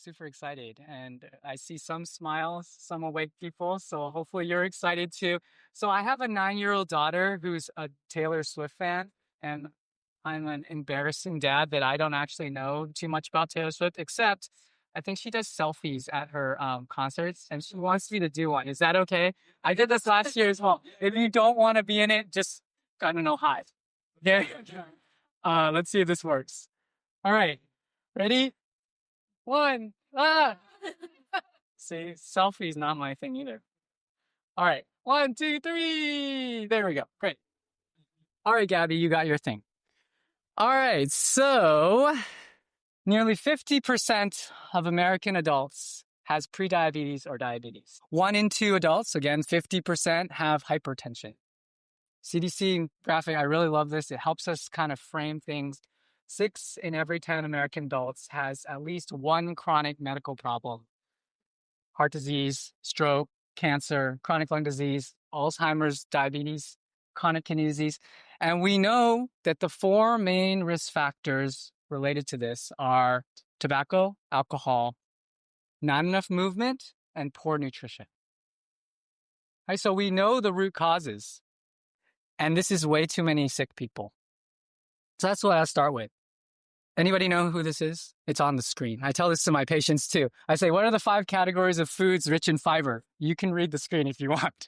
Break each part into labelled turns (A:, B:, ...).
A: super excited. And I see some smiles, some awake people. So hopefully you're excited too. So I have a 9-year-old daughter who's a Taylor Swift fan. And I'm an embarrassing dad that I don't actually know too much about Taylor Swift, except I think she does selfies at her concerts and she wants me to do one. Is that okay? I did this last year as well. If you don't want to be in it, just, I don't know, hide. Okay. Let's see if this works. All right. Ready? One. See, selfie's not my thing either. All right. 1, 2, 3. There we go. Great. All right, Gabby, you got your thing. All right. So nearly 50% of American adults has prediabetes or diabetes. 1 in 2 adults, again, 50% have hypertension. CDC graphic, I really love this. It helps us kind of frame things. 6 in every 10 American adults has at least one chronic medical problem. Heart disease, stroke, cancer, chronic lung disease, Alzheimer's, diabetes, chronic kidney disease. And we know that the 4 main risk factors related to this are tobacco, alcohol, not enough movement, and poor nutrition. Right, so we know the root causes. And this is way too many sick people. So that's what I'll start with. Anybody know who this is? It's on the screen. I tell this to my patients too. I say, what are the 5 categories of foods rich in fiber? You can read the screen if you want.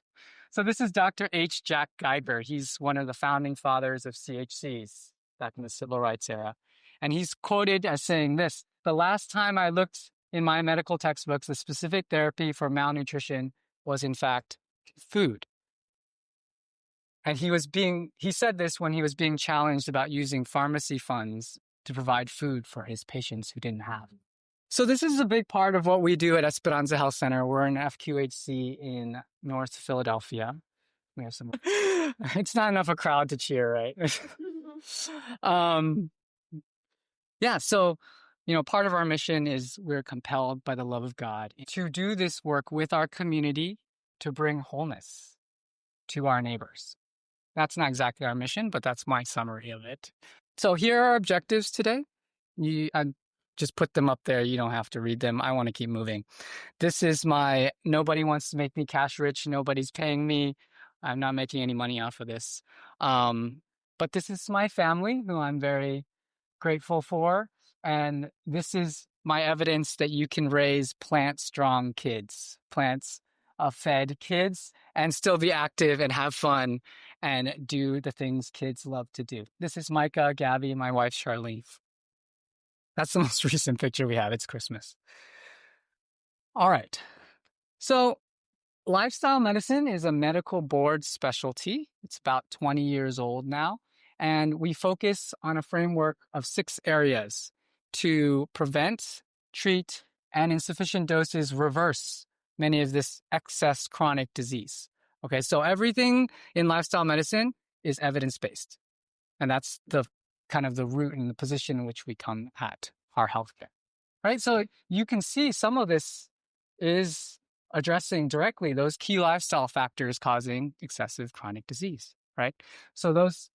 A: So this is Dr. H. Jack Geiger. He's one of the founding fathers of CHCs back in the civil rights era. And he's quoted as saying this: the last time I looked in my medical textbooks, the specific therapy for malnutrition was in fact food. And he said this when he was being challenged about using pharmacy funds to provide food for his patients who didn't have. So this is a big part of what we do at Esperanza Health Center. We're an FQHC in North Philadelphia. We have some, it's not enough a crowd to cheer, right? Yeah, so, part of our mission is we're compelled by the love of God to do this work with our community to bring wholeness to our neighbors. That's not exactly our mission, but that's my summary of it. So here are our objectives today. I just put them up there. You don't have to read them. I want to keep moving. This is my nobody wants to make me cash rich. Nobody's paying me. I'm not making any money off of this. But this is my family who I'm very grateful for. And this is my evidence that you can raise plant-strong kids, fed kids, and still be active and have fun and do the things kids love to do. This is Micah, Gabby, my wife, Charlene. That's the most recent picture we have. It's Christmas. All right. So lifestyle medicine is a medical board specialty. It's about 20 years old now. And we focus on a framework of 6 areas to prevent, treat, and in sufficient doses reverse many of this excess chronic disease. Okay, so everything in lifestyle medicine is evidence-based. And that's the kind of the root and the position in which we come at our healthcare, right? So you can see some of this is addressing directly those key lifestyle factors causing excessive chronic disease, right? So those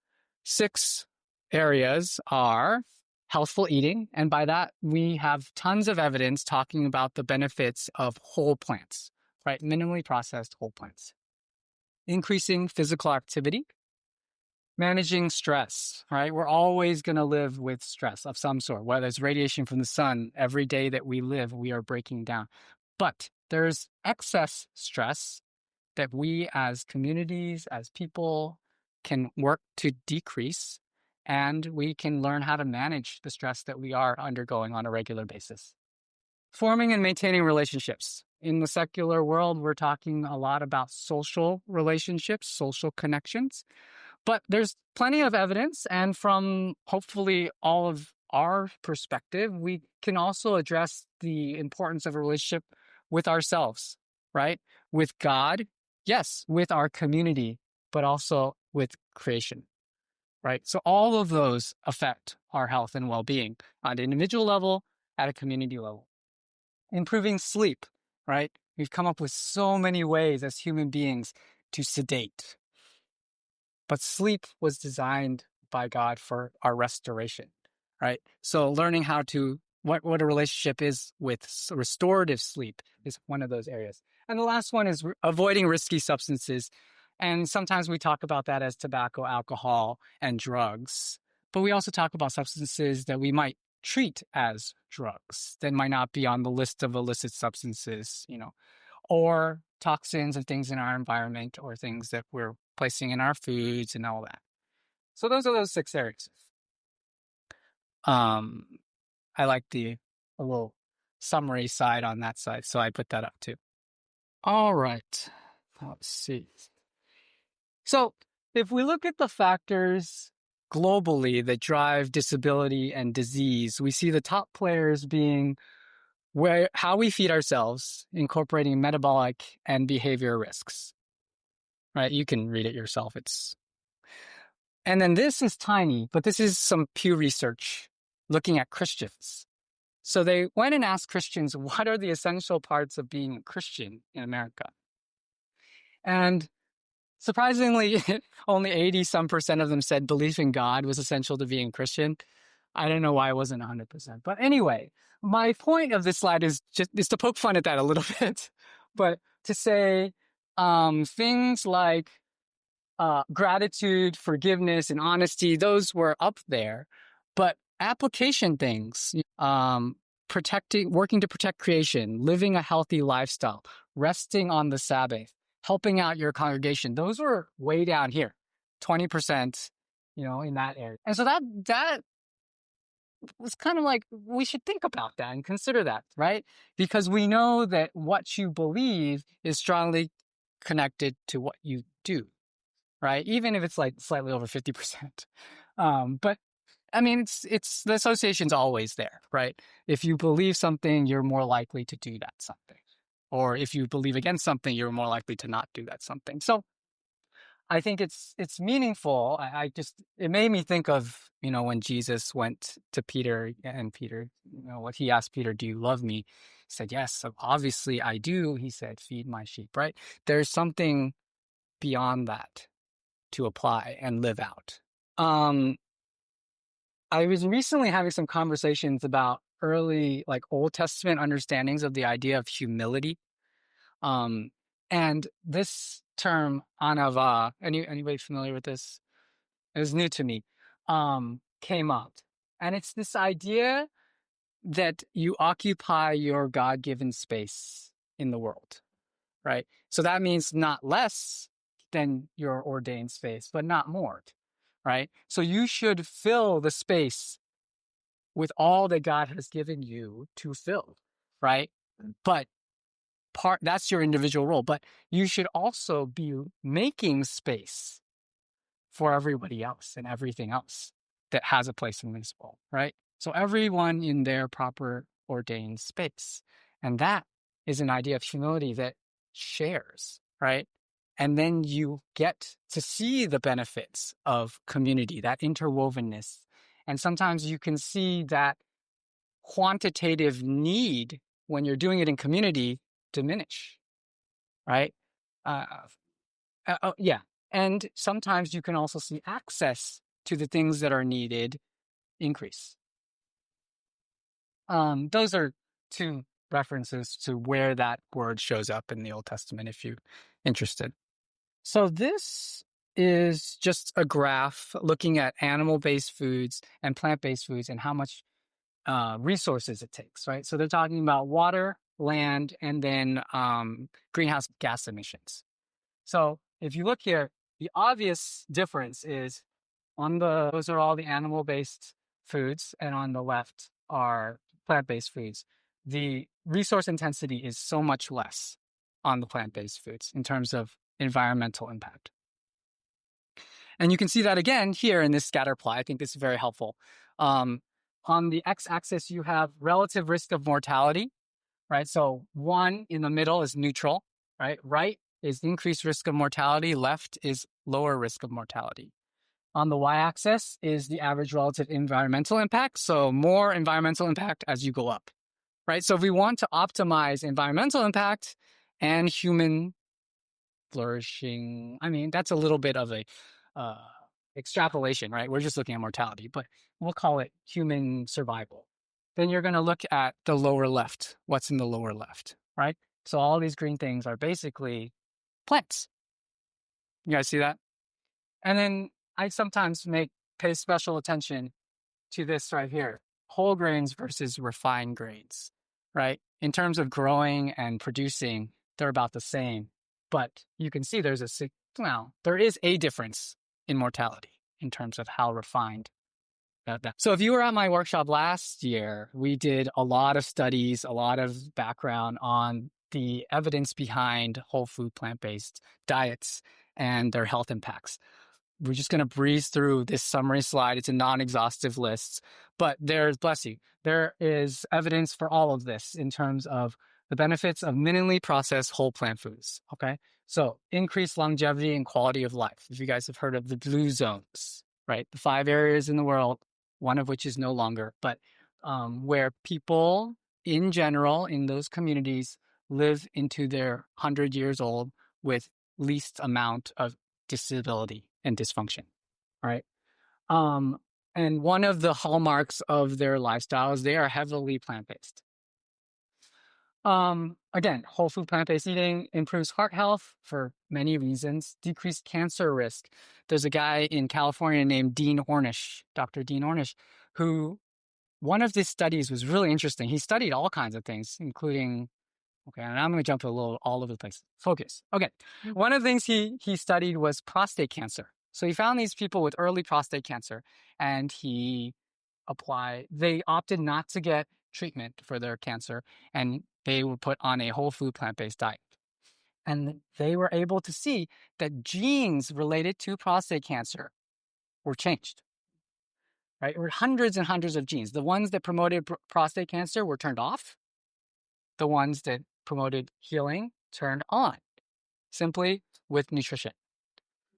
A: 6 areas are healthful eating. And by that, we have tons of evidence talking about the benefits of whole plants, right? Minimally processed whole plants. Increasing physical activity. Managing stress, right? We're always going to live with stress of some sort, whether it's radiation from the sun. Every day that we live, we are breaking down. But there's excess stress that we as communities, as people, can work to decrease, and we can learn how to manage the stress that we are undergoing on a regular basis. Forming and maintaining relationships. In the secular world, we're talking a lot about social relationships, social connections, but there's plenty of evidence, and from hopefully all of our perspective, we can also address the importance of a relationship with ourselves, right? With God, yes, with our community, but also with creation, right? So all of those affect our health and well-being on an individual level, at a community level. Improving sleep, right? We've come up with so many ways as human beings to sedate. But sleep was designed by God for our restoration, right? So learning how to what a relationship is with restorative sleep is one of those areas. And the last one is avoiding risky substances. And sometimes we talk about that as tobacco, alcohol, and drugs. But we also talk about substances that we might treat as drugs that might not be on the list of illicit substances, or toxins and things in our environment or things that we're placing in our foods and all that. So those are those 6 areas. I like a little summary side on that side, so I put that up too. All right, let's see. So if we look at the factors globally that drive disability and disease, we see the top players being how we feed ourselves, incorporating metabolic and behavior risks. Right? You can read it yourself. And then this is tiny, but this is some Pew Research looking at Christians. So they went and asked Christians, what are the essential parts of being a Christian in America? And surprisingly, only 80% of them said belief in God was essential to being Christian. I don't know why it wasn't 100%. But anyway, my point of this slide is to poke fun at that a little bit, but to say things like gratitude, forgiveness, and honesty, those were up there. But application things, working to protect creation, living a healthy lifestyle, resting on the Sabbath, helping out your congregation, those were way down here, 20%, in that area. And so that was kind of like, we should think about that and consider that, right? Because we know that what you believe is strongly connected to what you do, right? Even if it's like slightly over 50%. But I mean, it's the association's always there, right? If you believe something, you're more likely to do that something. Or if you believe against something, you're more likely to not do that something. So I think it's meaningful. It made me think of, when Jesus went to Peter and Peter, what he asked Peter, do you love me? He said, yes, so obviously I do. He said, feed my sheep, right? There's something beyond that to apply and live out. I was recently having some conversations about early, like Old Testament understandings of the idea of humility. And this term, anava, anybody familiar with this? It was new to me, came up. And it's this idea that you occupy your God-given space in the world, right? So that means not less than your ordained space, but not more, right? So you should fill the space with all that God has given you to fill, right? But that's your individual role, but you should also be making space for everybody else and everything else that has a place in this world, right? So everyone in their proper ordained space. And that is an idea of humility that shares, right? And then you get to see the benefits of community, that interwovenness. And sometimes you can see that quantitative need when you're doing it in community diminish, right? Yeah. And sometimes you can also see access to the things that are needed increase. Those are 2 references to where that word shows up in the Old Testament, if you're interested. So this is just a graph looking at animal-based foods and plant-based foods and how much resources it takes, right? So they're talking about water, land, and then greenhouse gas emissions. So if you look here, the obvious difference is those are all the animal-based foods, and on the left are plant-based foods. The resource intensity is so much less on the plant-based foods in terms of environmental impact. And you can see that again here in this scatter plot. I think this is very helpful. On the x-axis, you have relative risk of mortality, right? So 1 in the middle is neutral, right? Right is increased risk of mortality. Left is lower risk of mortality. On the y-axis is the average relative environmental impact. So more environmental impact as you go up, right? So if we want to optimize environmental impact and human flourishing, I mean, that's a little bit of a extrapolation, right? We're just looking at mortality, but we'll call it human survival. then you're going to look at the lower left. What's in the lower left, right? So all these green things are basically plants. You guys see that? And then I sometimes pay special attention to this right here, whole grains versus refined grains, right? In terms of growing and producing, they're about the same, but you can see there is a difference in mortality in terms of how refined that. So if you were at my workshop last year, we did a lot of studies, a lot of background on the evidence behind whole food plant-based diets and their health impacts. We're just going to breeze through this summary slide. It's a non-exhaustive list, but there is evidence for all of this in terms of the benefits of minimally processed whole plant foods. Okay. So increased longevity and quality of life. If you guys have heard of the blue zones, right? The 5 areas in the world, one of which is no longer, but where people in general in those communities live into their 100 years old with least amount of disability and dysfunction, right? And one of the hallmarks of their lifestyles, they are heavily plant-based. Again, whole food plant-based eating improves heart health for many reasons, decreased cancer risk. There's a guy in California named Dr. Dean Ornish, who one of his studies was really interesting. He studied all kinds of things, including, okay, and I'm going to jump a little all over the place. Focus. Okay. One of the things he studied was prostate cancer. So he found these people with early prostate cancer, and they opted not to get treatment for their cancer, and they were put on a whole food plant-based diet. And they were able to see that genes related to prostate cancer were changed, right? There were hundreds and hundreds of genes. The ones that promoted prostate cancer were turned off. The ones that promoted healing turned on, simply with nutrition,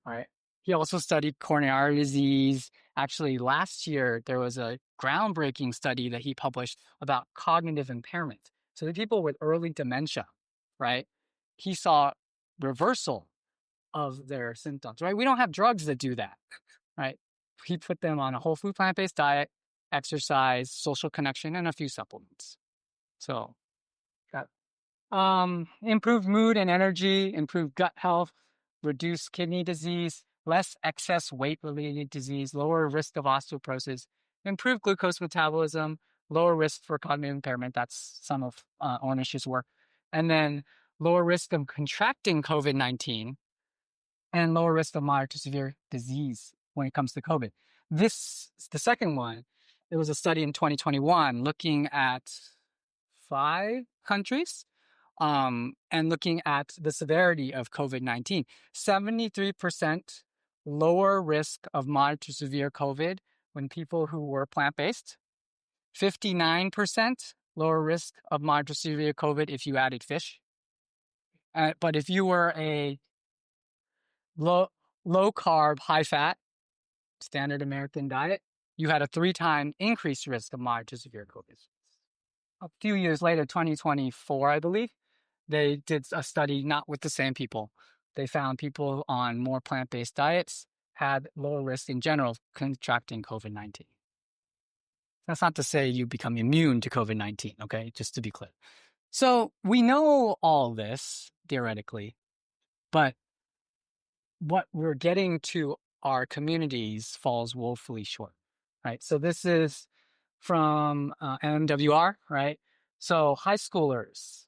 A: right? He also studied coronary disease. Actually, last year, there was a groundbreaking study that he published about cognitive impairment. So the people with early dementia, right? He saw reversal of their symptoms, right? We don't have drugs that do that, right? He put them on a whole food plant-based diet, exercise, social connection, and a few supplements. So improved mood and energy, improved gut health, reduced kidney disease, less excess weight-related disease, lower risk of osteoporosis, improved glucose metabolism, lower risk for cognitive impairment. That's some of Ornish's work. And then lower risk of contracting COVID-19 and lower risk of moderate to severe disease when it comes to COVID. The second one, there was a study in 2021 looking at 5 countries and looking at the severity of COVID-19. 73% lower risk of moderate to severe COVID when people who were plant-based. 59% lower risk of moderate to severe COVID if you added fish. But if you were a low-carb, high-fat, standard American diet, you had a 3-time increased risk of moderate to severe COVID. A few years later, 2024, I believe, they did a study not with the same people. They found people on more plant-based diets had lower risk in general of contracting COVID-19. That's not to say you become immune to COVID-19, okay? Just to be clear. So we know all this theoretically, but what we're getting to our communities falls woefully short, right? So this is from MWR, right? So high schoolers,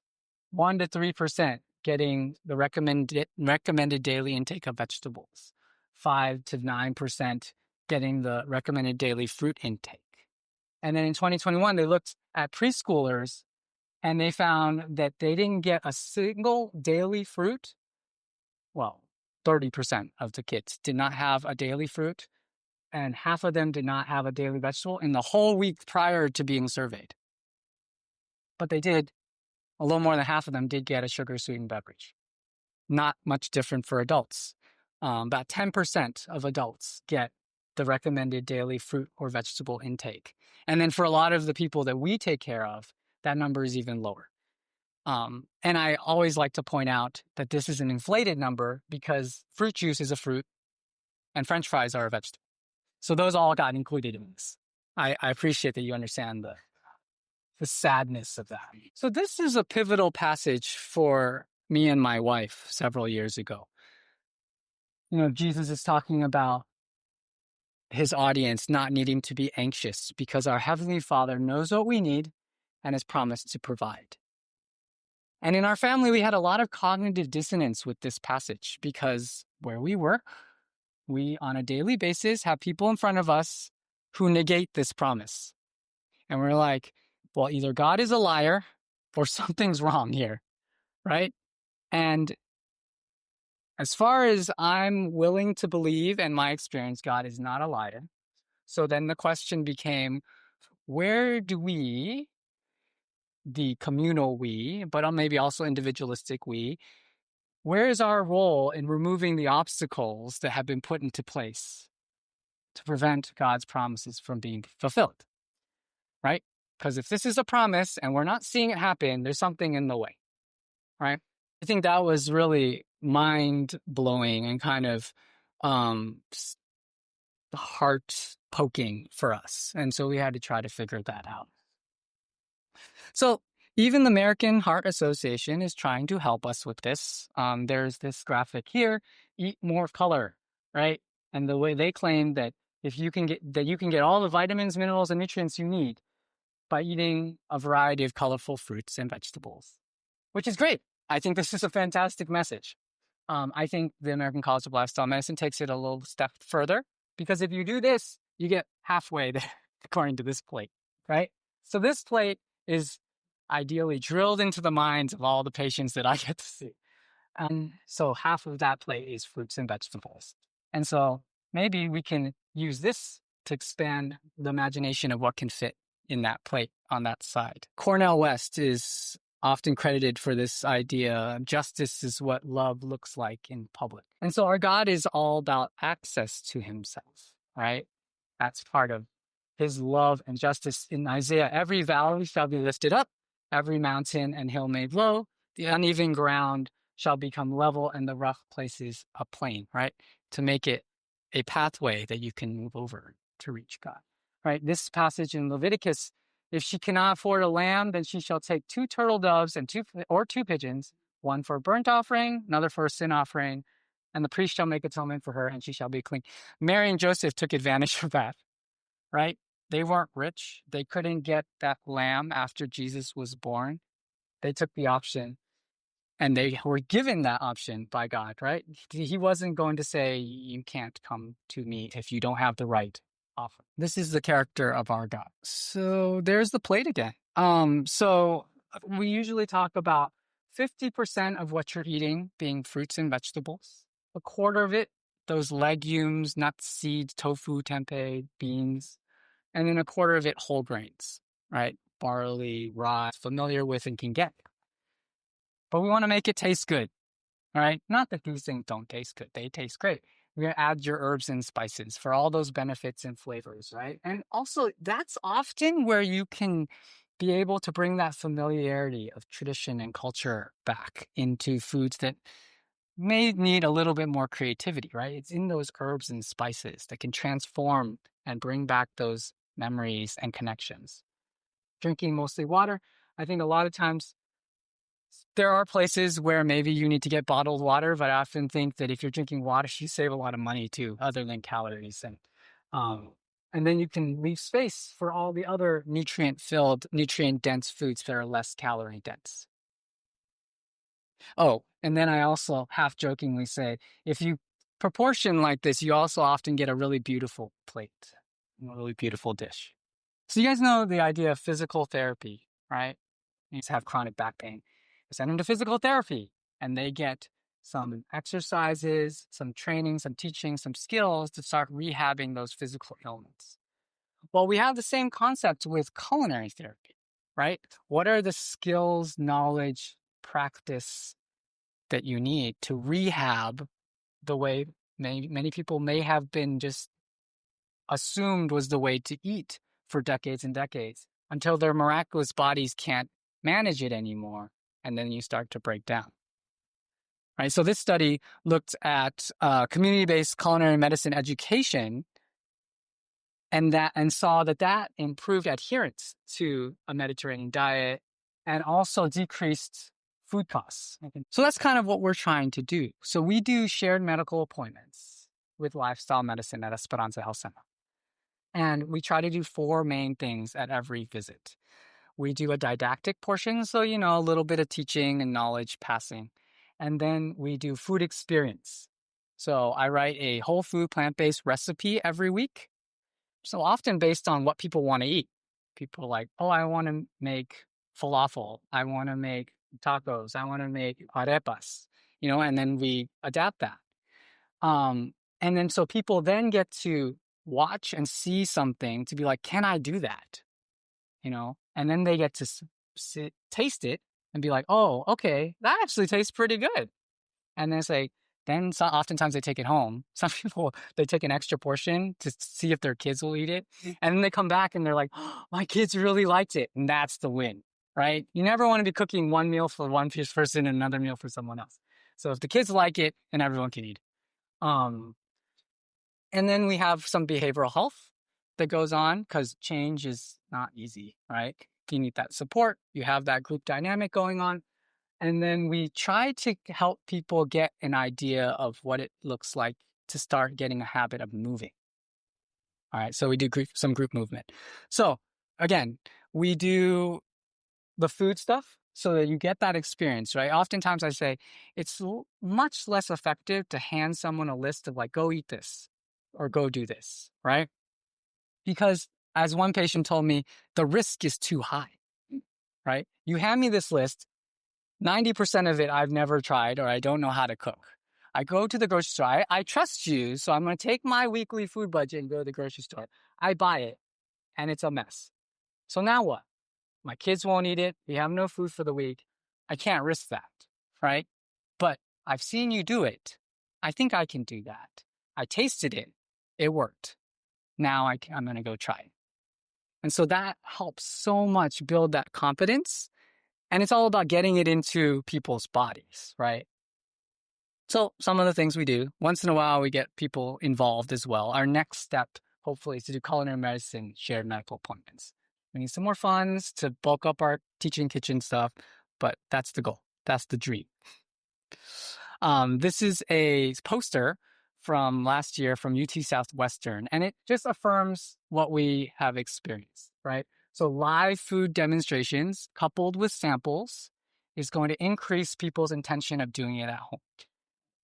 A: 1 to 3% getting the recommended daily intake of vegetables, 5 to 9% getting the recommended daily fruit intake. And then in 2021, they looked at preschoolers and they found that they didn't get a single daily fruit. Well, 30% of the kids did not have a daily fruit, and half of them did not have a daily vegetable in the whole week prior to being surveyed. But they did, a little more than half of them did get a sugar-sweetened beverage. Not much different for adults. About 10% of adults get the recommended daily fruit or vegetable intake. And then for a lot of the people that we take care of, that number is even lower. And I always like to point out that this is an inflated number because fruit juice is a fruit and French fries are a vegetable. So those all got included in this. I appreciate that you understand the sadness of that. So this is a pivotal passage for me and my wife several years ago. Jesus is talking about his audience not needing to be anxious because our Heavenly Father knows what we need and has promised to provide. And in our family, we had a lot of cognitive dissonance with this passage because where we work, we on a daily basis have people in front of us who negate this promise. And we're like, well, either God is a liar or something's wrong here, right? And as far as I'm willing to believe, and my experience, God is not a liar. So then the question became, where do we, the communal we, but maybe also individualistic we, where is our role in removing the obstacles that have been put into place to prevent God's promises from being fulfilled, right? Because if this is a promise and we're not seeing it happen, there's something in the way, right? I think that was really mind-blowing and kind of heart-poking for us. And so we had to try to figure that out. So even the American Heart Association is trying to help us with this. There's this graphic here, eat more color, right? And the way they claim that you can get all the vitamins, minerals, and nutrients you need by eating a variety of colorful fruits and vegetables, which is great. I think this is a fantastic message. I think the American College of Lifestyle Medicine takes it a little step further because if you do this, you get halfway there, according to this plate, right? So this plate is ideally drilled into the minds of all the patients that I get to see. And so half of that plate is fruits and vegetables. And so maybe we can use this to expand the imagination of what can fit in that plate on that side. Cornel West is often credited for this idea, justice is what love looks like in public. And so our God is all about access to himself, right? That's part of his love and justice. In Isaiah, every valley shall be lifted up, every mountain and hill made low, the uneven ground shall become level and the rough places a plain, right? To make it a pathway that you can move over to reach God, right? This passage in Leviticus, if she cannot afford a lamb, then she shall take 2 turtle doves and 2 pigeons, one for a burnt offering, another for a sin offering, and the priest shall make atonement for her, and she shall be clean. Mary and Joseph took advantage of that, right? They weren't rich. They couldn't get that lamb after Jesus was born. They took the option, and they were given that option by God, right? He wasn't going to say, you can't come to me if you don't have the right offer. This is the character of our God. So there's the plate again. So we usually talk about 50% of what you're eating being fruits and vegetables, a quarter of it, those legumes, nuts, seeds, tofu, tempeh, beans, and then a quarter of it whole grains, right? Barley, rye, familiar with and can get. But we want to make it taste good, right? Not that these things don't taste good. They taste great. We're going to add your herbs and spices for all those benefits and flavors, right? And also, that's often where you can be able to bring that familiarity of tradition and culture back into foods that may need a little bit more creativity, right? It's in those herbs and spices that can transform and bring back those memories and connections. Drinking mostly water. I think a lot of times there are places where maybe you need to get bottled water, but I often think that if you're drinking water, you save a lot of money too, other than calories. And then you can leave space for all the other nutrient-filled, nutrient-dense foods that are less calorie-dense. Oh, and then I also half-jokingly say, if you proportion like this, you also often get a really beautiful plate, a really beautiful dish. So you guys know the idea of physical therapy, right? You just have chronic back pain. Send them to physical therapy, and they get some exercises, some training, some teaching, some skills to start rehabbing those physical ailments. Well, we have the same concept with culinary therapy, right? What are the skills, knowledge, practice that you need to rehab the way many people may have been just assumed was the way to eat for decades and decades until their miraculous bodies can't manage it anymore, and then you start to break down. Right? So this study looked at community-based culinary medicine education and saw that improved adherence to a Mediterranean diet and also decreased food costs. So that's kind of what we're trying to do. So we do shared medical appointments with lifestyle medicine at Esperanza Health Center. And we try to do 4 main things at every visit. We do a didactic portion, so, a little bit of teaching and knowledge passing. And then we do food experience. So I write a whole food plant-based recipe every week. So often based on what people want to eat. People are like, oh, I want to make falafel. I want to make tacos. I want to make arepas, and then we adapt that. And then so people then get to watch and see something to be like, can I do that? And then they get to taste it and be like, oh, okay, that actually tastes pretty good. And then oftentimes they take it home. Some people, they take an extra portion to see if their kids will eat it. And then they come back and they're like, oh, my kids really liked it. And that's the win, right? You never want to be cooking one meal for one person and another meal for someone else. So if the kids like it, then everyone can eat. And then we have some behavioral health that goes on because change is not easy, right? You need that support. You have that group dynamic going on. And then we try to help people get an idea of what it looks like to start getting a habit of moving. All right, so we do some group movement. So again, we do the food stuff so that you get that experience, right? Oftentimes I say it's much less effective to hand someone a list of like, go eat this or go do this, right? Because as one patient told me, the risk is too high, right? You hand me this list, 90% of it I've never tried or I don't know how to cook. I go to the grocery store. I trust you, so I'm going to take my weekly food budget and go to the grocery store. I buy it, and it's a mess. So now what? My kids won't eat it. We have no food for the week. I can't risk that, right? But I've seen you do it. I think I can do that. I tasted it. It worked. Now I'm going to go try it. And so that helps so much build that confidence. And it's all about getting it into people's bodies, right? So some of the things we do, once in a while, we get people involved as well. Our next step, hopefully, is to do culinary medicine shared medical appointments. We need some more funds to bulk up our teaching kitchen stuff, but that's the goal. That's the dream. This is a poster from last year from UT Southwestern, and it just affirms what we have experienced, right? So live food demonstrations coupled with samples is going to increase people's intention of doing it at home,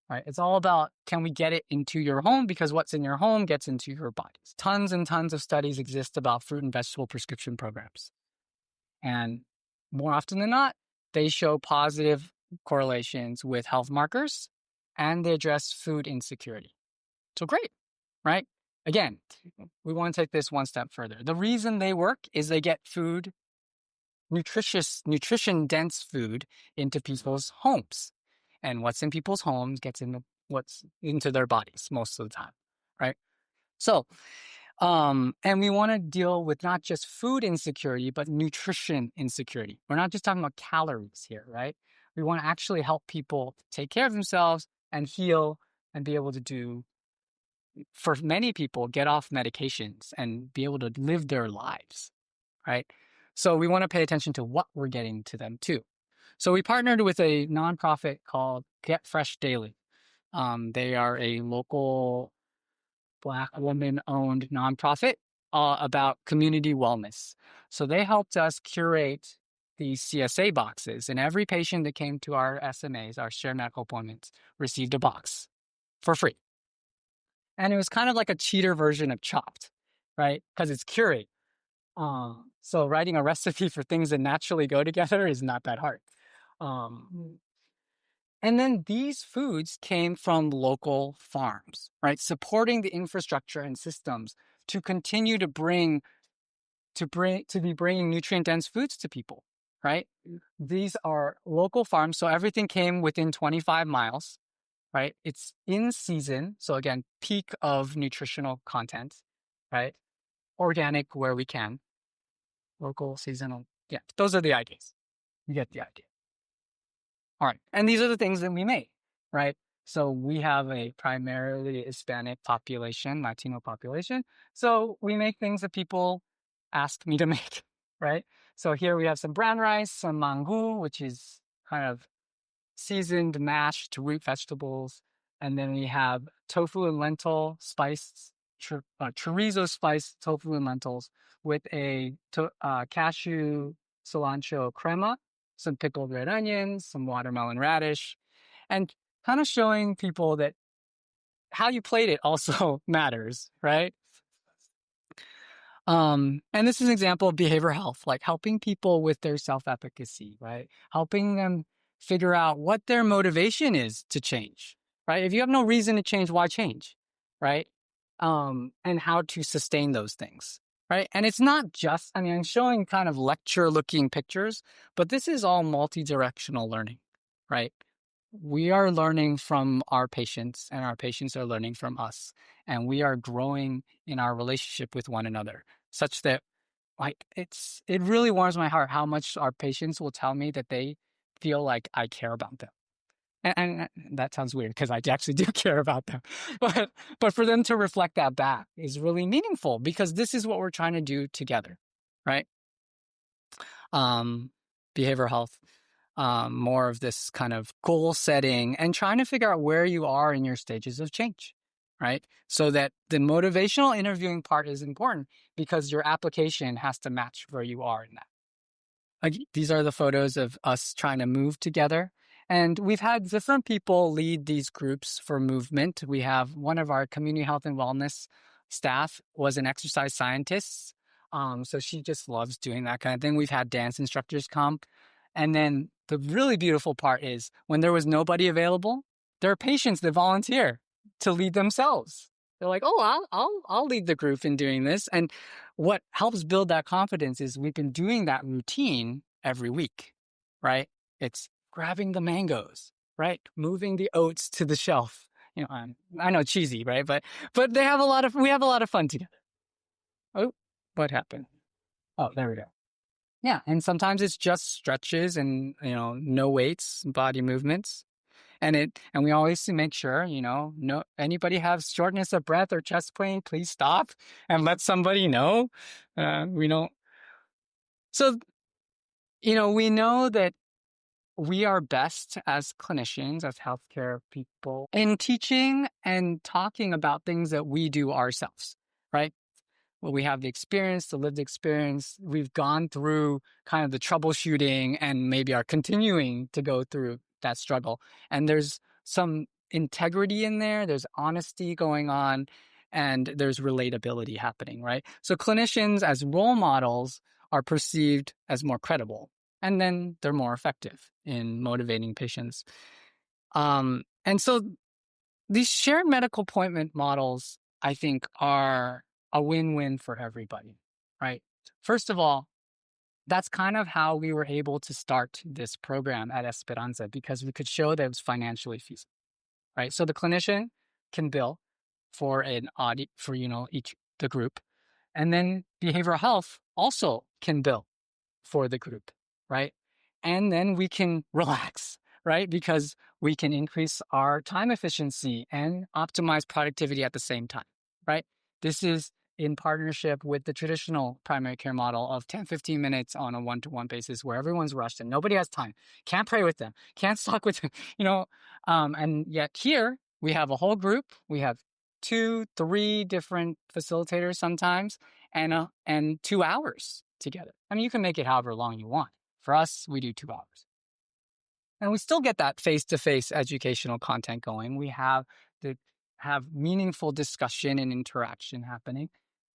A: right? It's all about, can we get it into your home? Because what's in your home gets into your bodies. Tons and tons of studies exist about fruit and vegetable prescription programs. And more often than not, they show positive correlations with health markers and they address food insecurity. So great, right? Again, we want to take this one step further. The reason they work is they get food, nutrition-dense food into people's homes. And what's in people's homes gets what's into their bodies most of the time, right? So, and we want to deal with not just food insecurity, but nutrition insecurity. We're not just talking about calories here, right? We want to actually help people take care of themselves and heal and be able to for many people, get off medications and be able to live their lives, right? So we want to pay attention to what we're getting to them too. So we partnered with a nonprofit called Get Fresh Daily. They are a local Black woman-owned nonprofit about community wellness. So they helped us curate these CSA boxes, and every patient that came to our SMAs, our shared medical appointments, received a box for free. And it was kind of like a cheater version of Chopped, right? Because it's curate. So writing a recipe for things that naturally go together is not that hard. And then these foods came from local farms, right? Supporting the infrastructure and systems to continue to be bringing nutrient-dense foods to people, right? These are local farms, so everything came within 25 miles. Right? It's in season. So again, peak of nutritional content, right? Organic where we can. Local, seasonal. Yeah, those are the ideas. You get the idea. All right. And these are the things that we made, right? So we have a primarily Hispanic population, Latino population. So we make things that people ask me to make, right? So here we have some brown rice, some mango, which is kind of seasoned mashed root vegetables. And then we have tofu and lentil spiced, chorizo spiced tofu and lentils with a cashew cilantro crema, some pickled red onions, some watermelon radish, and kind of showing people that how you plate it also matters, right? And this is an example of behavioral health, like helping people with their self-efficacy, right? Helping them figure out what their motivation is to change, right? If you have no reason to change, why change, right? And how to sustain those things, right? And it's not just, I mean, I'm showing kind of lecture-looking pictures, but this is all multi-directional learning, right? We are learning from our patients, and our patients are learning from us, and we are growing in our relationship with one another, such that like it really warms my heart how much our patients will tell me that they feel like I care about them. And that sounds weird because I actually do care about them. But for them to reflect that back is really meaningful because this is what we're trying to do together, right? Behavioral health, more of this kind of goal setting and trying to figure out where you are in your stages of change, right? So that the motivational interviewing part is important because your application has to match where you are in that. These are the photos of us trying to move together. And we've had different people lead these groups for movement. We have one of our community health and wellness staff was an exercise scientist. So she just loves doing that kind of thing. We've had dance instructors come. And then the really beautiful part is when there was nobody available, there are patients that volunteer to lead themselves. They're like, "Oh, I'll lead the group in doing this." And what helps build that confidence is we've been doing that routine every week, right? It's grabbing the mangoes, right? Moving the oats to the shelf. You know, I know cheesy, right? But we have a lot of fun together. Oh, what happened? Oh, there we go. Yeah, and sometimes it's just stretches and, no weights, body movements. And we always make sure, no anybody have shortness of breath or chest pain, please stop and let somebody know. We don't. So, we know that we are best as clinicians, as healthcare people, in teaching and talking about things that we do ourselves, right? Well, we have the experience, the lived experience. We've gone through kind of the troubleshooting and maybe are continuing to go through that struggle. And there's some integrity in there. There's honesty going on and there's relatability happening, right? So clinicians as role models are perceived as more credible and then they're more effective in motivating patients. And so these shared medical appointment models, I think, are a win-win for everybody, right? First of all, that's kind of how we were able to start this program at Esperanza because we could show that it was financially feasible, right? So the clinician can bill for an audit for, the group, and then behavioral health also can bill for the group, right? And then we can relax, right? Because we can increase our time efficiency and optimize productivity at the same time, right? This is in partnership with the traditional primary care model of 10, 15 minutes on a one-to-one basis where everyone's rushed and nobody has time, can't pray with them, can't talk with them, and yet here we have a whole group, we have 2, 3 different facilitators sometimes, and 2 hours together. I mean, you can make it however long you want. For us, we do 2 hours. And we still get that face-to-face educational content going. We have meaningful discussion and interaction happening.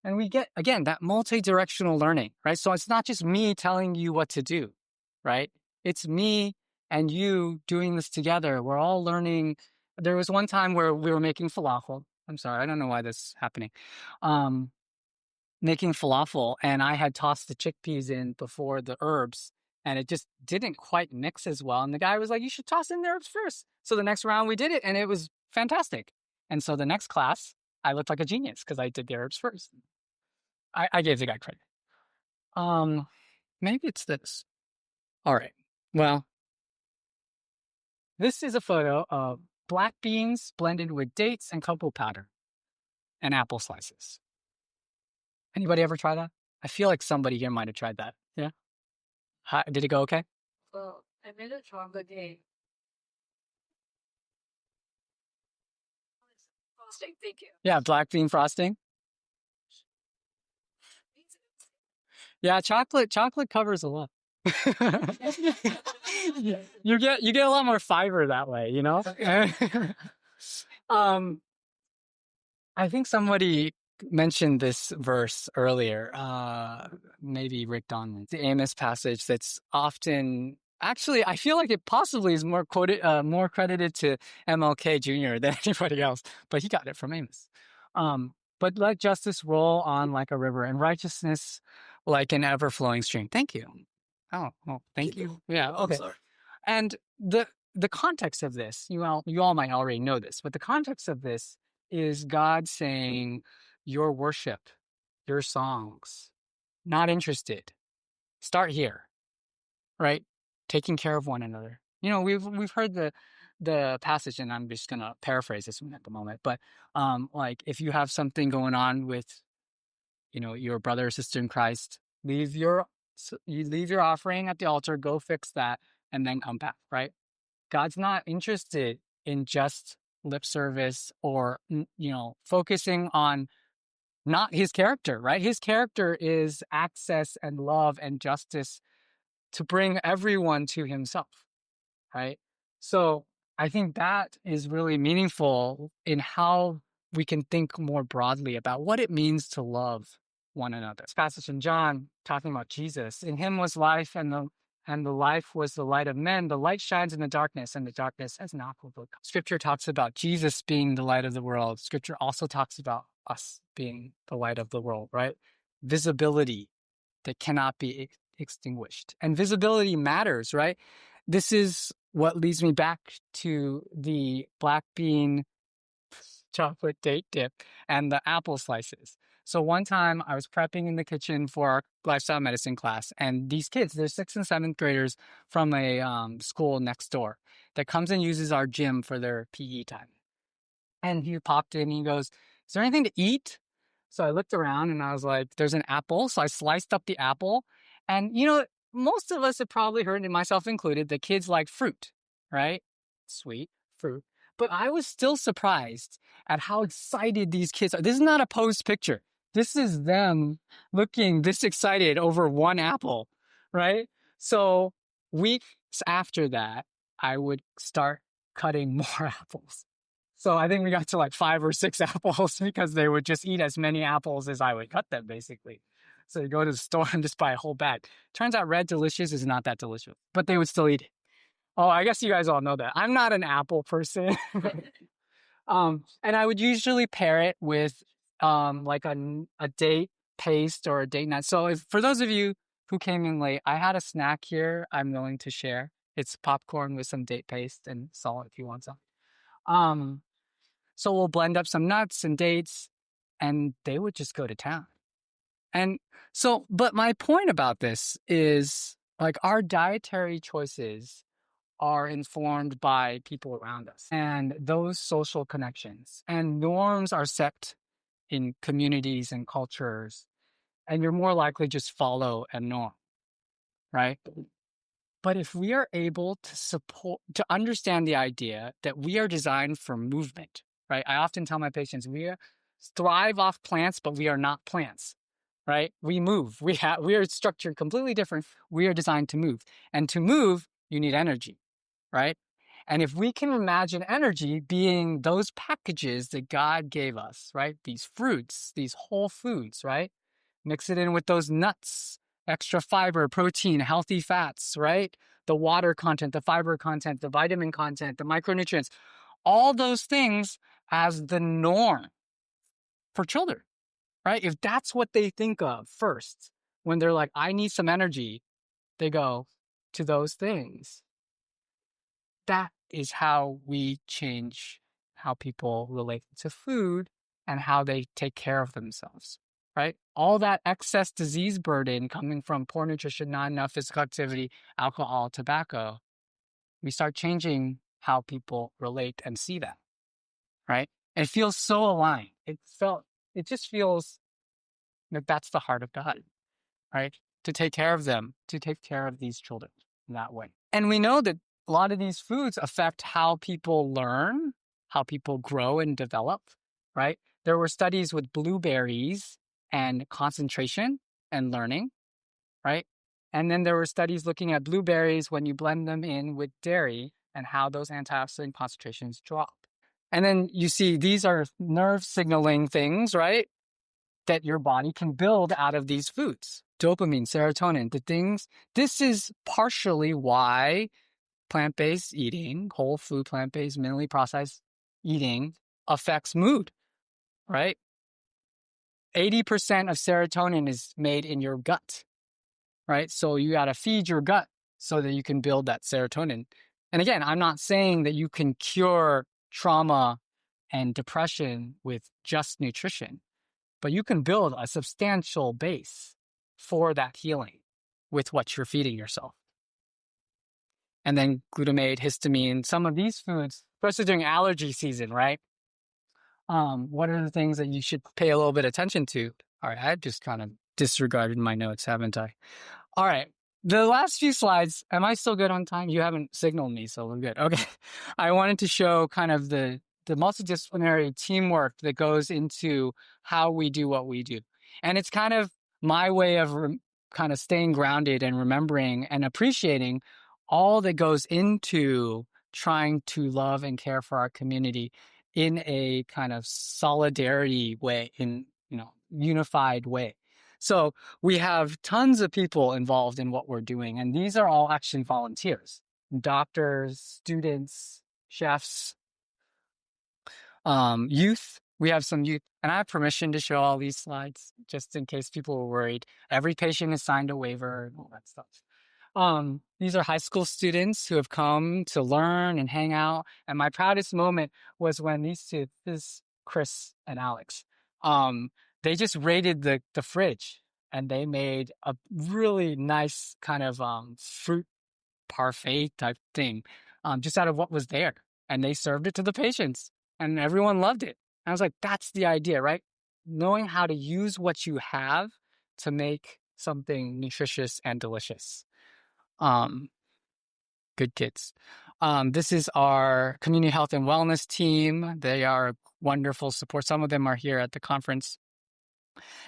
A: And we get, again, that multi-directional learning, right? So it's not just me telling you what to do, right? It's me and you doing this together. We're all learning. There was one time where we were making falafel. I'm sorry, I don't know why this is happening. Making falafel, and I had tossed the chickpeas in before the herbs, and it just didn't quite mix as well. And the guy was like, "You should toss in the herbs first." So the next round we did it, and it was fantastic. And so the next class, I looked like a genius because I did the herbs first. I gave the guy credit. Maybe it's this. All right. Well, this is a photo of black beans blended with dates and cocoa powder and apple slices. Anybody ever try that? I feel like somebody here might have tried that. Yeah? Did it go okay?
B: Well, I made a chocolate cake. Frosting, thank you.
A: Yeah, black bean frosting. Yeah, chocolate covers a lot. You get a lot more fiber that way, you know? I think somebody mentioned this verse earlier. Maybe Rick Donlin. The Amos passage that's often actually I feel like it possibly is more credited to MLK Jr. than anybody else, but he got it from Amos. But let justice roll on like a river and righteousness like an ever flowing stream. Thank you. Oh, well, thank you. Yeah, okay. Sorry. And the context of this, you all might already know this, but the context of this is God saying, your worship, your songs, not interested. Start here, right? Taking care of one another. You know, we've heard the passage, and I'm just gonna paraphrase this one at the moment. But like if you have something going on with, you know, your brother or sister in Christ, you leave your offering at the altar, go fix that, and then come back, right? God's not interested in just lip service or, you know, focusing on not his character, right? His character is access and love and justice to bring everyone to himself, right? So I think that is really meaningful in how we can think more broadly about what it means to love one another. This passage in John talking about Jesus. In him was life, and the life was the light of men. The light shines in the darkness, and the darkness has not overcome. Scripture talks about Jesus being the light of the world. Scripture also talks about us being the light of the world, right? Visibility that cannot be extinguished. And visibility matters, right? This is what leads me back to the black bean chocolate date dip and the apple slices. So one time I was prepping in the kitchen for our lifestyle medicine class, and these kids, they're 6th and 7th graders from a school next door that comes and uses our gym for their PE time. And he popped in and he goes, is there anything to eat? So I looked around and I was like, there's an apple. So I sliced up the apple. And, you know, most of us have probably heard, and myself included, that kids like fruit, right? Sweet fruit. But I was still surprised at how excited these kids are. This is not a posed picture. This is them looking this excited over one apple, right? So weeks after that, I would start cutting more apples. So I think we got to like 5 or 6 apples because they would just eat as many apples as I would cut them, basically. So you go to the store and just buy a whole bag. Turns out Red Delicious is not that delicious, but they would still eat it. Oh, I guess you guys all know that. I'm not an apple person. And I would usually pair it with like a date paste or a date nut. So if, for those of you who came in late, I had a snack here I'm willing to share. It's popcorn with some date paste and salt if you want some. So we'll blend up some nuts and dates, and they would just go to town. And so, but my point about this is like our dietary choices are informed by people around us and those social connections, and norms are set in communities and cultures, and you're more likely just follow a norm, right? But if we are able to understand the idea that we are designed for movement, right? I often tell my patients, we thrive off plants, but we are not plants, right? We move. We are structured completely different. We are designed to move. And to move, you need energy, right? And if we can imagine energy being those packages that God gave us, right? These fruits, these whole foods, right? Mix it in with those nuts, extra fiber, protein, healthy fats, right? The water content, the fiber content, the vitamin content, the micronutrients, all those things as the norm for children, right? If that's what they think of first, when they're like, I need some energy, they go to those things. That is how we change how people relate to food and how they take care of themselves, right? All that excess disease burden coming from poor nutrition, not enough physical activity, alcohol, tobacco, we start changing how people relate and see that, right? It feels so aligned. It just feels that that's the heart of God, right? To take care of them, to take care of these children in that way. And we know that a lot of these foods affect how people learn, how people grow and develop, right? There were studies with blueberries and concentration and learning, right? And then there were studies looking at blueberries when you blend them in with dairy and how those antioxidant concentrations drop. And then you see these are nerve signaling things, right? That your body can build out of these foods. Dopamine, serotonin, the things. This is partially why plant-based eating, whole food, plant-based, minimally processed eating affects mood, right? 80% of serotonin is made in your gut, right? So you got to feed your gut so that you can build that serotonin. And again, I'm not saying that you can cure trauma and depression with just nutrition, but you can build a substantial base for that healing with what you're feeding yourself. And then glutamate, histamine, some of these foods, especially during allergy season, right? What are the things that you should pay a little bit of attention to? All right, I just kind of disregarded my notes, haven't I? All right. The last few slides, am I still good on time? You haven't signaled me, so we're good. Okay. I wanted to show kind of the multidisciplinary teamwork that goes into how we do what we do. And it's kind of my way of kind of staying grounded and remembering and appreciating all that goes into trying to love and care for our community in a kind of solidarity way, in, unified way. So we have tons of people involved in what we're doing, and these are all actually volunteers, doctors, students, chefs, youth. We have some youth, and I have permission to show all these slides just in case people were worried. Every patient has signed a waiver and all that stuff. These are high school students who have come to learn and hang out. And my proudest moment was when these two, this Chris and Alex, they just raided the fridge and they made a really nice kind of fruit parfait type thing, just out of what was there. And they served it to the patients and everyone loved it. And I was like, that's the idea, right? Knowing how to use what you have to make something nutritious and delicious. Good kids. This is our community health and wellness team. They are wonderful support. Some of them are here at the conference.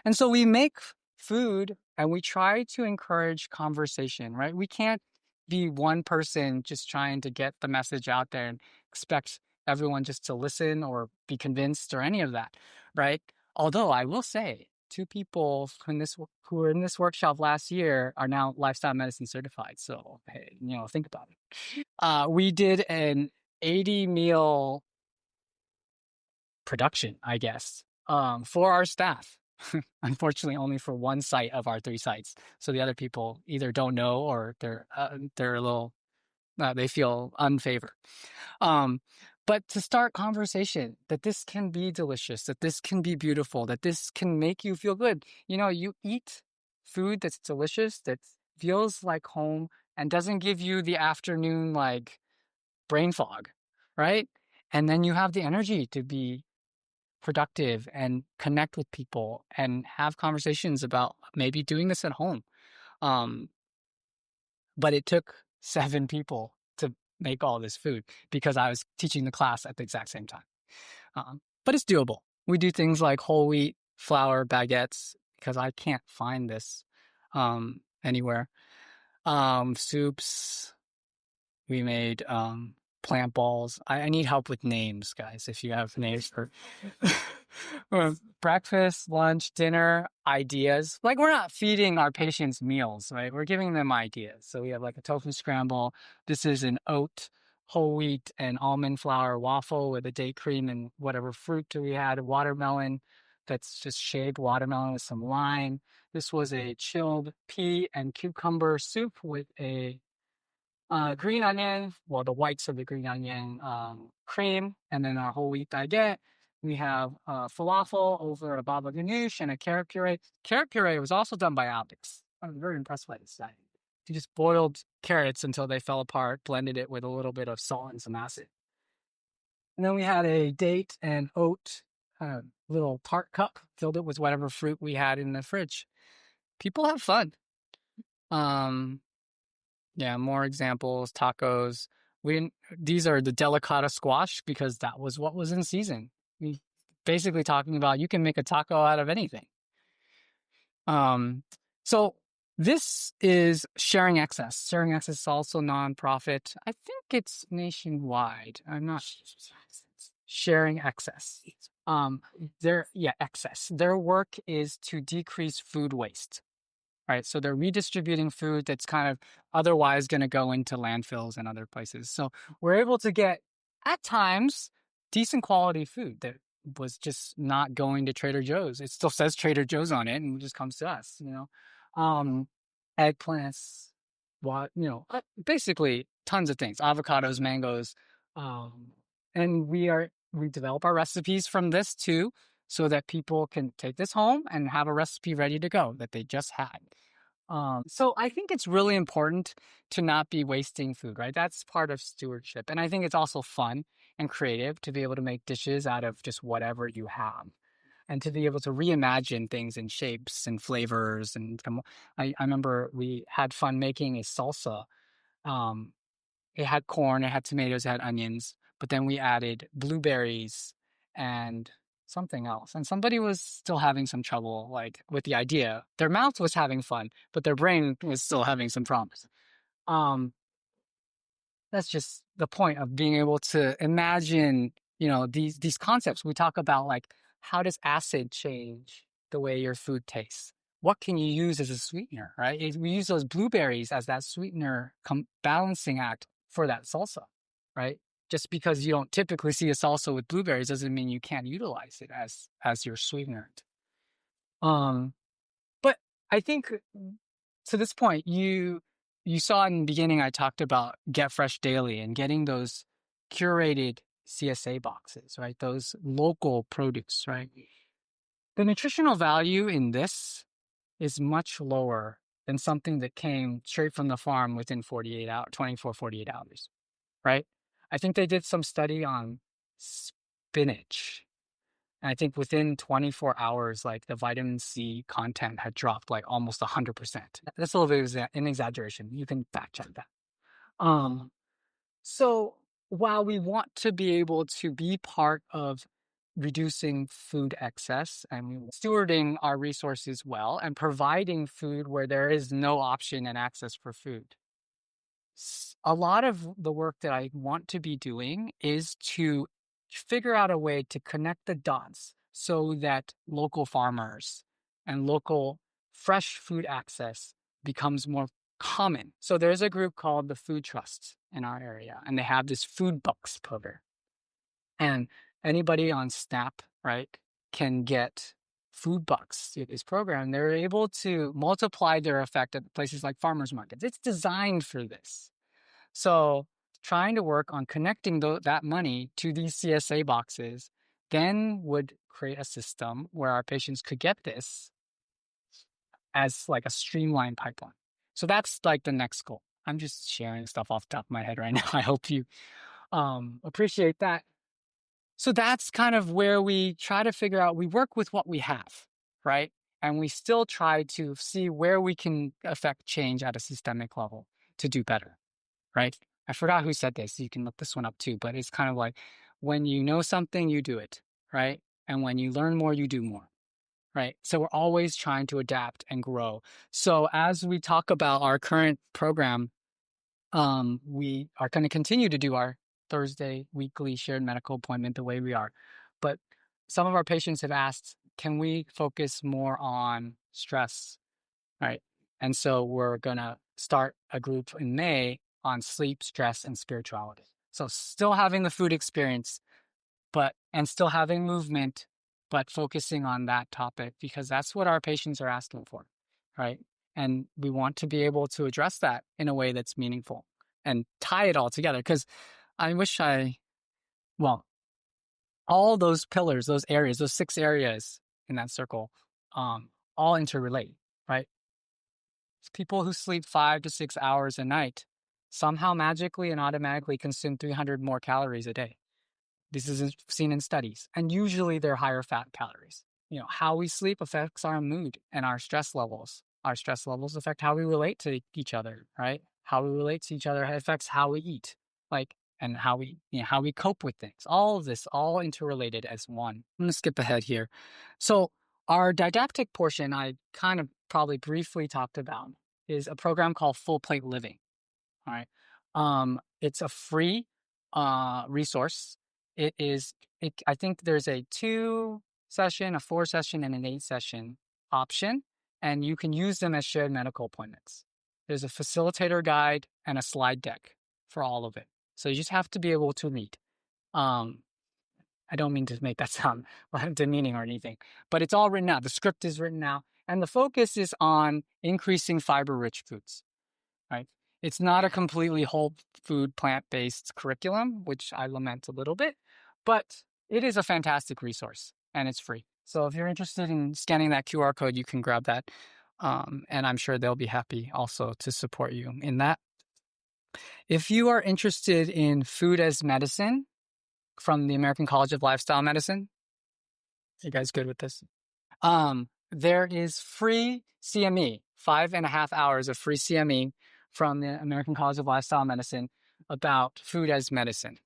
A: And so we make food and we try to encourage conversation, right? We can't be one person just trying to get the message out there and expect everyone just to listen or be convinced or any of that, right? Although I will say, two people who were in this workshop last year are now lifestyle medicine certified. So, hey, think about it. We did an 80 meal production, I guess, for our staff. Unfortunately, only for one site of our 3 sites. So the other people either don't know or they're a little, they feel unfavored. But to start conversation that this can be delicious, that this can be beautiful, that this can make you feel good. You eat food that's delicious, that feels like home and doesn't give you the afternoon like brain fog, right? And then you have the energy to be productive and connect with people and have conversations about maybe doing this at home. But it took 7 people to make all this food because I was teaching the class at the exact same time. But it's doable. We do things like whole wheat flour baguettes because I can't find this anywhere. Soups. We made plant balls. I need help with names, guys, if you have names for breakfast, lunch, dinner, ideas. Like, we're not feeding our patients meals, right? We're giving them ideas. So we have like a tofu scramble. This is an oat, whole wheat, and almond flour waffle with a date cream and whatever fruit we had. Watermelon that's just shaved watermelon with some lime. This was a chilled pea and cucumber soup with a green onion, well, the whites of the green onion, cream, and then our whole wheat baguette. We have falafel over a baba ganoush and a carrot puree. Carrot puree was also done by Alex. I was very impressed by this diet. You just boiled carrots until they fell apart, blended it with a little bit of salt and some acid. And then we had a date and oat little tart cup, filled it with whatever fruit we had in the fridge. People have fun. Yeah, more examples, tacos. We didn't, these are the delicata squash because that was what was in season. We basically talking about you can make a taco out of anything. So this is Sharing Access. Sharing Access is also nonprofit. I think it's nationwide. I'm not Sharing Access. Access. Their work is to decrease food waste. Right. So they're redistributing food that's kind of otherwise going to go into landfills and other places. So we're able to get, at times, decent quality food that was just not going to Trader Joe's. It still says Trader Joe's on it and it just comes to us, eggplants, basically tons of things, avocados, mangoes. And we develop our recipes from this too, so that people can take this home and have a recipe ready to go that they just had. So I think it's really important to not be wasting food, right? That's part of stewardship. And I think it's also fun and creative to be able to make dishes out of just whatever you have and to be able to reimagine things in shapes and flavors. And I remember we had fun making a salsa. Um, it had corn, it had tomatoes, it had onions, but then we added blueberries and something else. And somebody was still having some trouble, like with the idea. Their mouth was having fun, but their brain was still having some problems. Um, that's just the point of being able to imagine, these concepts. We talk about like how does acid change the way your food tastes? What can you use as a sweetener, right? We use those blueberries as that sweetener balancing act for that salsa, right? Just because you don't typically see a salsa with blueberries doesn't mean you can't utilize it as your sweetener. Um, but I think to this point, you saw in the beginning I talked about Get Fresh Daily and getting those curated CSA boxes, right? Those local produce, right? The nutritional value in this is much lower than something that came straight from the farm within 48 hours, right? I think they did some study on spinach. And I think within 24 hours, like the vitamin C content had dropped like almost 100%. That's a little bit of an exaggeration. You can fact check that. So while we want to be able to be part of reducing food excess and stewarding our resources well and providing food where there is no option and access for food, a lot of the work that I want to be doing is to figure out a way to connect the dots so that local farmers and local fresh food access becomes more common. So there's a group called the Food Trust in our area, and they have this food bucks program. And anybody on SNAP, right, can get food bucks through this program. They're able to multiply their effect at places like farmers markets. It's designed for this. So trying to work on connecting that money to these CSA boxes then would create a system where our patients could get this as like a streamlined pipeline. So that's like the next goal. I'm just sharing stuff off the top of my head right now. I hope you appreciate that. So that's kind of where we try to figure out, we work with what we have, right? And we still try to see where we can affect change at a systemic level to do better, right? I forgot who said this. You can look this one up too, but it's kind of like when you know something, you do it, right? And when you learn more, you do more, right? So we're always trying to adapt and grow. So as we talk about our current program, we are going to continue to do our Thursday weekly shared medical appointment the way we are. But some of our patients have asked, can we focus more on stress, right? And so we're going to start a group in May on sleep, stress, and spirituality. So still having the food experience, and still having movement, but focusing on that topic because that's what our patients are asking for, right? And we want to be able to address that in a way that's meaningful and tie it all together. Because I wish all those pillars, those areas, those 6 areas in that circle, all interrelate, right? People who sleep 5 to 6 hours a night somehow magically and automatically consume 300 more calories a day. This is seen in studies, and usually they're higher fat calories. How we sleep affects our mood and our stress levels. Our stress levels affect how we relate to each other, right? How we relate to each other affects how we eat, and how we cope with things. All of this, all interrelated as one. I'm gonna skip ahead here. So our didactic portion, I kind of probably briefly talked about, is a program called Full Plate Living. All right. It's a free resource. I think there's a 2-session, a 4-session, and an 8-session option, and you can use them as shared medical appointments. There's a facilitator guide and a slide deck for all of it. So you just have to be able to read. I don't mean to make that sound demeaning or anything, but it's all written out. The script is written out, and the focus is on increasing fiber-rich foods, right? It's not a completely whole food, plant-based curriculum, which I lament a little bit, but it is a fantastic resource, and it's free. So if you're interested in scanning that QR code, you can grab that, and I'm sure they'll be happy also to support you in that. If you are interested in food as medicine from the American College of Lifestyle Medicine, you guys good with this? There is free CME, 5.5 hours of free CME from the American College of Lifestyle Medicine about food as medicine.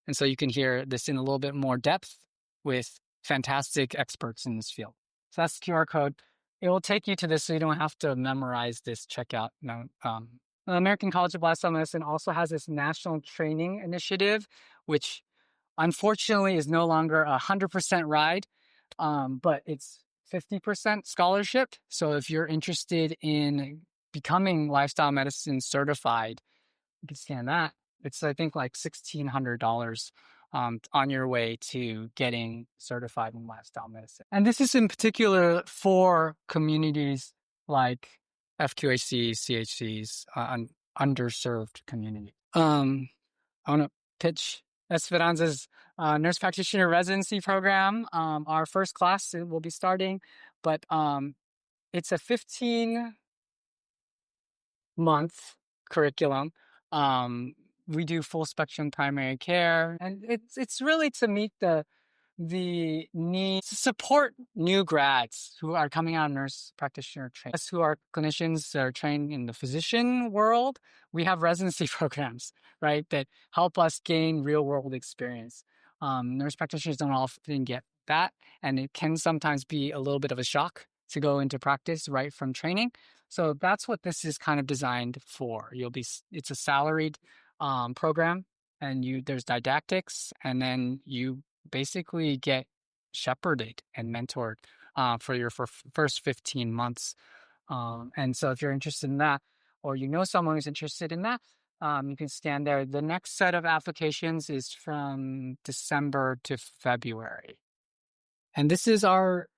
A: And so you can hear this in a little bit more depth with fantastic experts in this field. So that's the QR code. It will take you to this, so you don't have to memorize this checkout. No, the American College of Lifestyle Medicine also has this national training initiative, which unfortunately is no longer 100% ride, but it's 50% scholarship. So if you're interested in becoming lifestyle medicine certified, you can scan that. It's, I think, like $1,600 on your way to getting certified in lifestyle medicine. And this is in particular for communities like FQHCs, CHCs, underserved community. I want to pitch Esperanza's nurse practitioner residency program. Our first class will be starting, but it's a 15-month curriculum. We do full spectrum primary care, and it's really to meet the need to support new grads who are coming out of nurse practitioner training. Us who are clinicians that are trained in the physician world, we have residency programs, right, that help us gain real world experience. Nurse practitioners don't often get that, and it can sometimes be a little bit of a shock to go into practice right from training. So that's what this is kind of designed for. It's a salaried program, and there's didactics, and then you basically get shepherded and mentored for your first 15 months. And so if you're interested in that, or someone who's interested in that, you can scan there. The next set of applications is from December to February. And this is our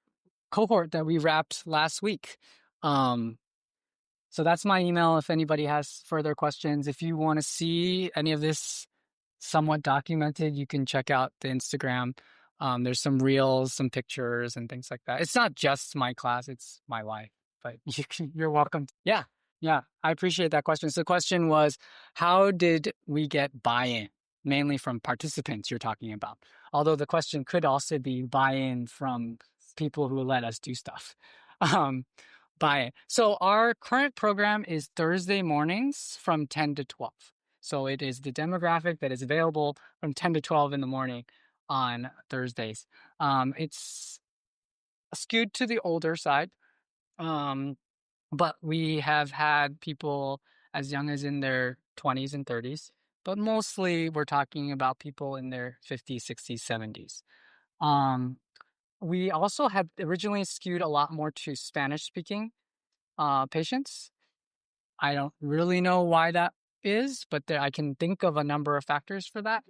A: cohort that we wrapped last week. So that's my email if anybody has further questions. If you want to see any of this somewhat documented, you can check out the Instagram. There's some reels, some pictures, and things like that. It's not just my class, it's my life, but you're welcome. Yeah. I appreciate that question. So the question was, how did we get buy-in? Mainly from participants you're talking about. Although the question could also be buy-in from people who let us do stuff. Buy-in. So our current program is Thursday mornings from 10 to 12. So it is the demographic that is available from 10 to 12 in the morning on Thursdays. It's skewed to the older side, but we have had people as young as in their 20s and 30s, but mostly we're talking about people in their 50s, 60s, 70s. We also had originally skewed a lot more to Spanish-speaking patients. I don't really know why that is, but I can think of a number of factors for that.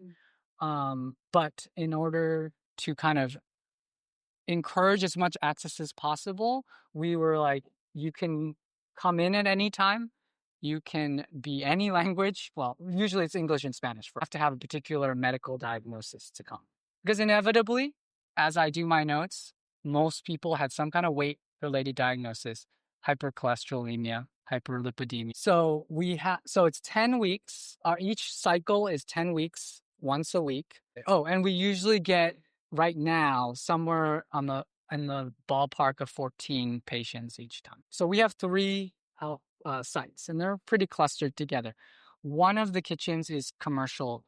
A: But in order to kind of encourage as much access as possible, we were like, you can come in at any time. You can be any language. Well, usually it's English and Spanish. You have to have a particular medical diagnosis to come. Because inevitably, as I do my notes, most people had some kind of weight-related diagnosis hypercholesterolemia, hyperlipidemia. So it's 10 weeks. Each cycle is 10 weeks, once a week. Oh, and we usually get right now somewhere in the ballpark of 14 patients each time. So we have three sites, and they're pretty clustered together. One of the kitchens is commercial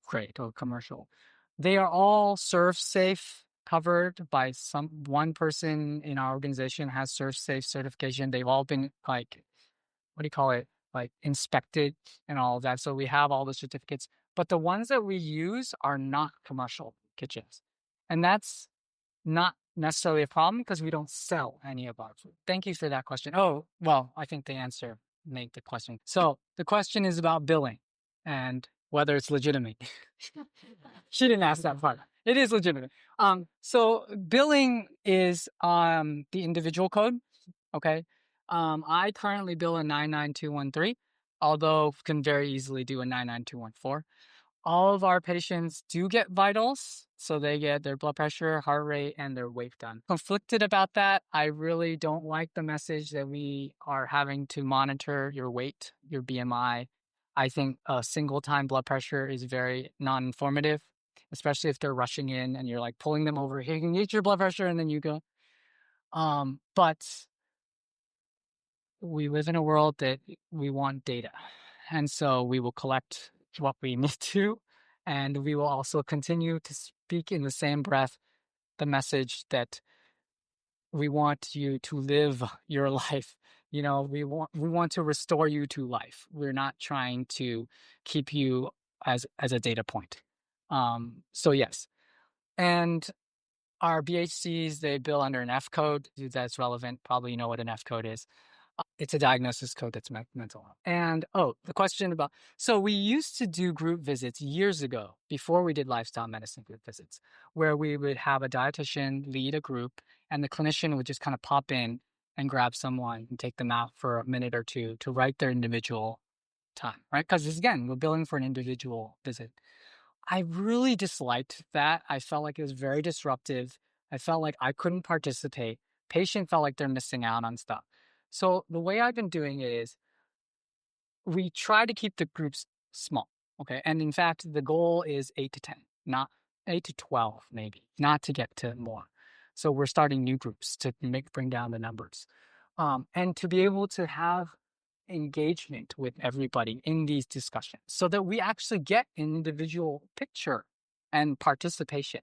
A: grade or commercial. They are all Serve Safe covered by one person in our organization has Serve Safe certification. They've all been like, what do you call it? Like inspected and all of that. So we have all the certificates, but the ones that we use are not commercial kitchens. And that's not necessarily a problem because we don't sell any of our food. Thank you for that question. Oh, well, I think the answer made the question. So the question is about billing and whether it's legitimate. She didn't ask that part. It is legitimate. So billing is the individual code. Okay. I currently bill a 99213, although can very easily do a 99214. All of our patients do get vitals, so they get their blood pressure, heart rate, and their weight done. Conflicted about that. I really don't like the message that we are having to monitor your weight, your BMI. I think a single time blood pressure is very non-informative, especially if they're rushing in and you're like pulling them over. Here, you can get your blood pressure, and then you go. But we live in a world that we want data. And so we will collect what we need to, and we will also continue to speak in the same breath the message that we want you to live your life. You know, we want to restore you to life. We're not trying to keep you as a data point. So yes. And our BHCs, they bill under an F code. That's relevant. Probably you know what an F code is. It's a diagnosis code that's mental health. And the question about, so we used to do group visits years ago before we did lifestyle medicine group visits, where we would have a dietitian lead a group and the clinician would just kind of pop in and grab someone and take them out for a minute or two to write their individual time, right? Because again, we're billing for an individual visit. I really disliked that. I felt like it was very disruptive. I felt like I couldn't participate. Patient felt like they're missing out on stuff. So the way I've been doing it is we try to keep the groups small, okay? And in fact, the goal is 8 to 10, not 8 to 12 maybe, not to get to more. So we're starting new groups to bring down the numbers. And to be able to have engagement with everybody in these discussions so that we actually get an individual picture and participation.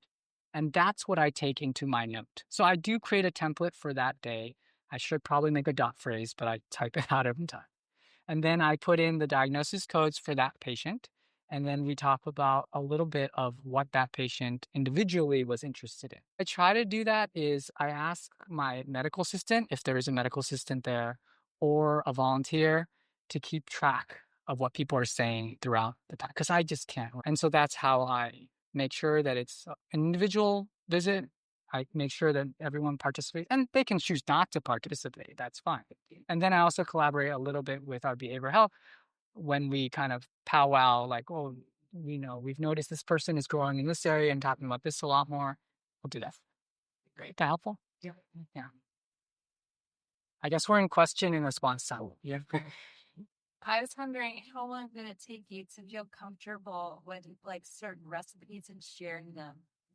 A: And that's what I take into my note. So I do create a template for that day. I should probably make a dot phrase, but I type it out every time. And then I put in the diagnosis codes for that patient. And then we talk about a little bit of what that patient individually was interested in. I try to do that is I ask my medical assistant, if there is a medical assistant there, or a volunteer to keep track of what people are saying throughout the time, because I just can't. And so that's how I make sure that it's an individual visit. I make sure that everyone participates, and they can choose not to participate. That's fine. And then I also collaborate a little bit with our behavioral health when we kind of powwow, like, oh, you know, we've noticed this person is growing in this area and talking about this a lot more. We'll do that. Great. That helpful? Yeah. Yeah. I guess we're in question and response time. Yeah.
B: I was wondering how long did it take you to feel comfortable with like certain recipes and sharing them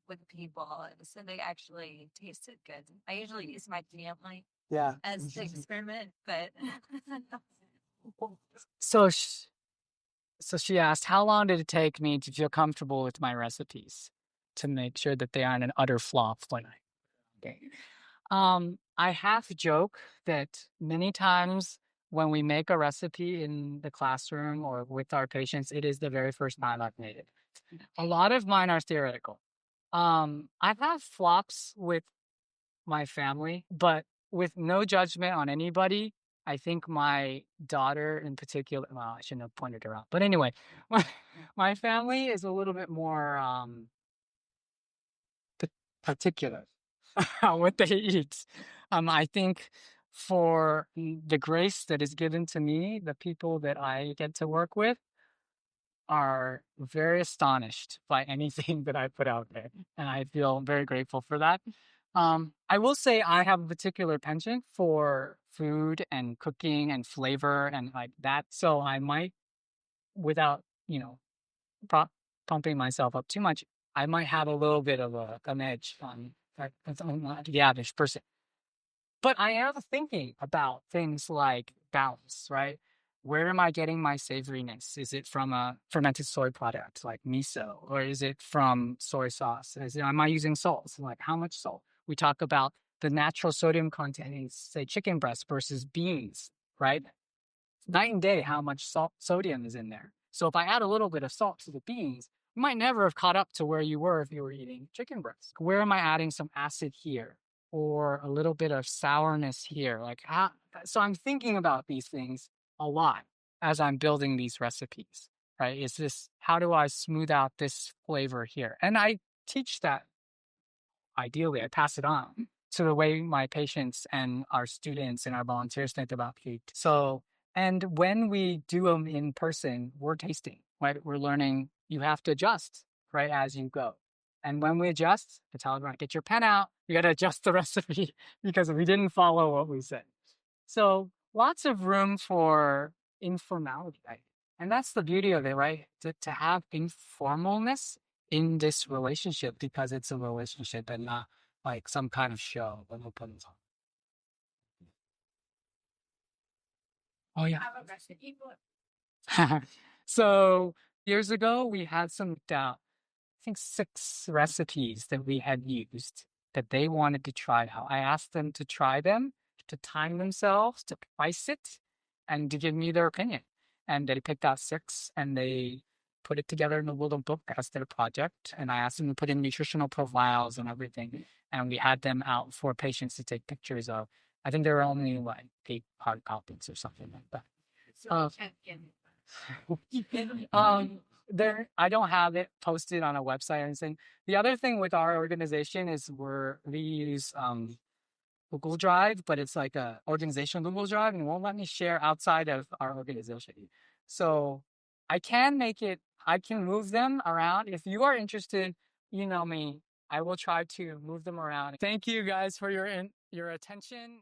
B: with people so they actually tasted good? I usually use my family as the experiment, but
A: So, so she asked, how long did it take me to feel comfortable with my recipes to make sure that they aren't an utter flop when I half joke that many times when we make a recipe in the classroom or with our patients, it is the very first time I've made it. A lot of mine are theoretical. I've had flops with my family, but with no judgment on anybody. I think my daughter in particular, well, I shouldn't have pointed her out. But anyway, my family is a little bit more particular what they eat. I think for the grace that is given to me, the people that I get to work with are very astonished by anything that I put out there. And I feel very grateful for that. I will say I have a particular penchant for food and cooking and flavor and like that. So I might, without, prop pumping myself up too much, I might have a little bit of an edge on the average person. But I am thinking about things like balance, right? Where am I getting my savoriness? Is it from a fermented soy product like miso, or is it from soy sauce? Am I using salt? So like how much salt? We talk about the natural sodium content in, say, chicken breast versus beans, right? Night and day how much sodium is in there. So if I add a little bit of salt to the beans, you might never have caught up to where you were if you were eating chicken breast. Where am I adding some acid here or a little bit of sourness here? Like how, so I'm thinking about these things a lot as I'm building these recipes, right? Is this, how do I smooth out this flavor here? And I teach that, ideally, I pass it on to the way my patients and our students and our volunteers think about food. So, and when we do them in person, we're tasting, right? We're learning, you have to adjust, right, as you go. And when we adjust, I tell everyone, get your pen out, you got to adjust the recipe because we didn't follow what we said. So, lots of room for informality. Right? And that's the beauty of it, right? To have informalness in this relationship because it's a relationship and not like some kind of show. No pun intended. Oh yeah.
B: Have a recipe book.
A: So years ago, we had some, I think 6 recipes that we had used that they wanted to try out. I asked them to try them, to time themselves, to price it, and to give me their opinion. And they picked out 6 and they put it together in a little book as their project. And I asked them to put in nutritional profiles and everything. And we had them out for patients to take pictures of. I think there were only like 8 hard copies or something like that.
B: So
A: There, I don't have it posted on a website or anything. The other thing with our organization is we use Google Drive, but it's like a organizational Google Drive and it won't let me share outside of our organization. So I can move them around. If you are interested, email me. I will try to move them around. Thank you guys for your attention.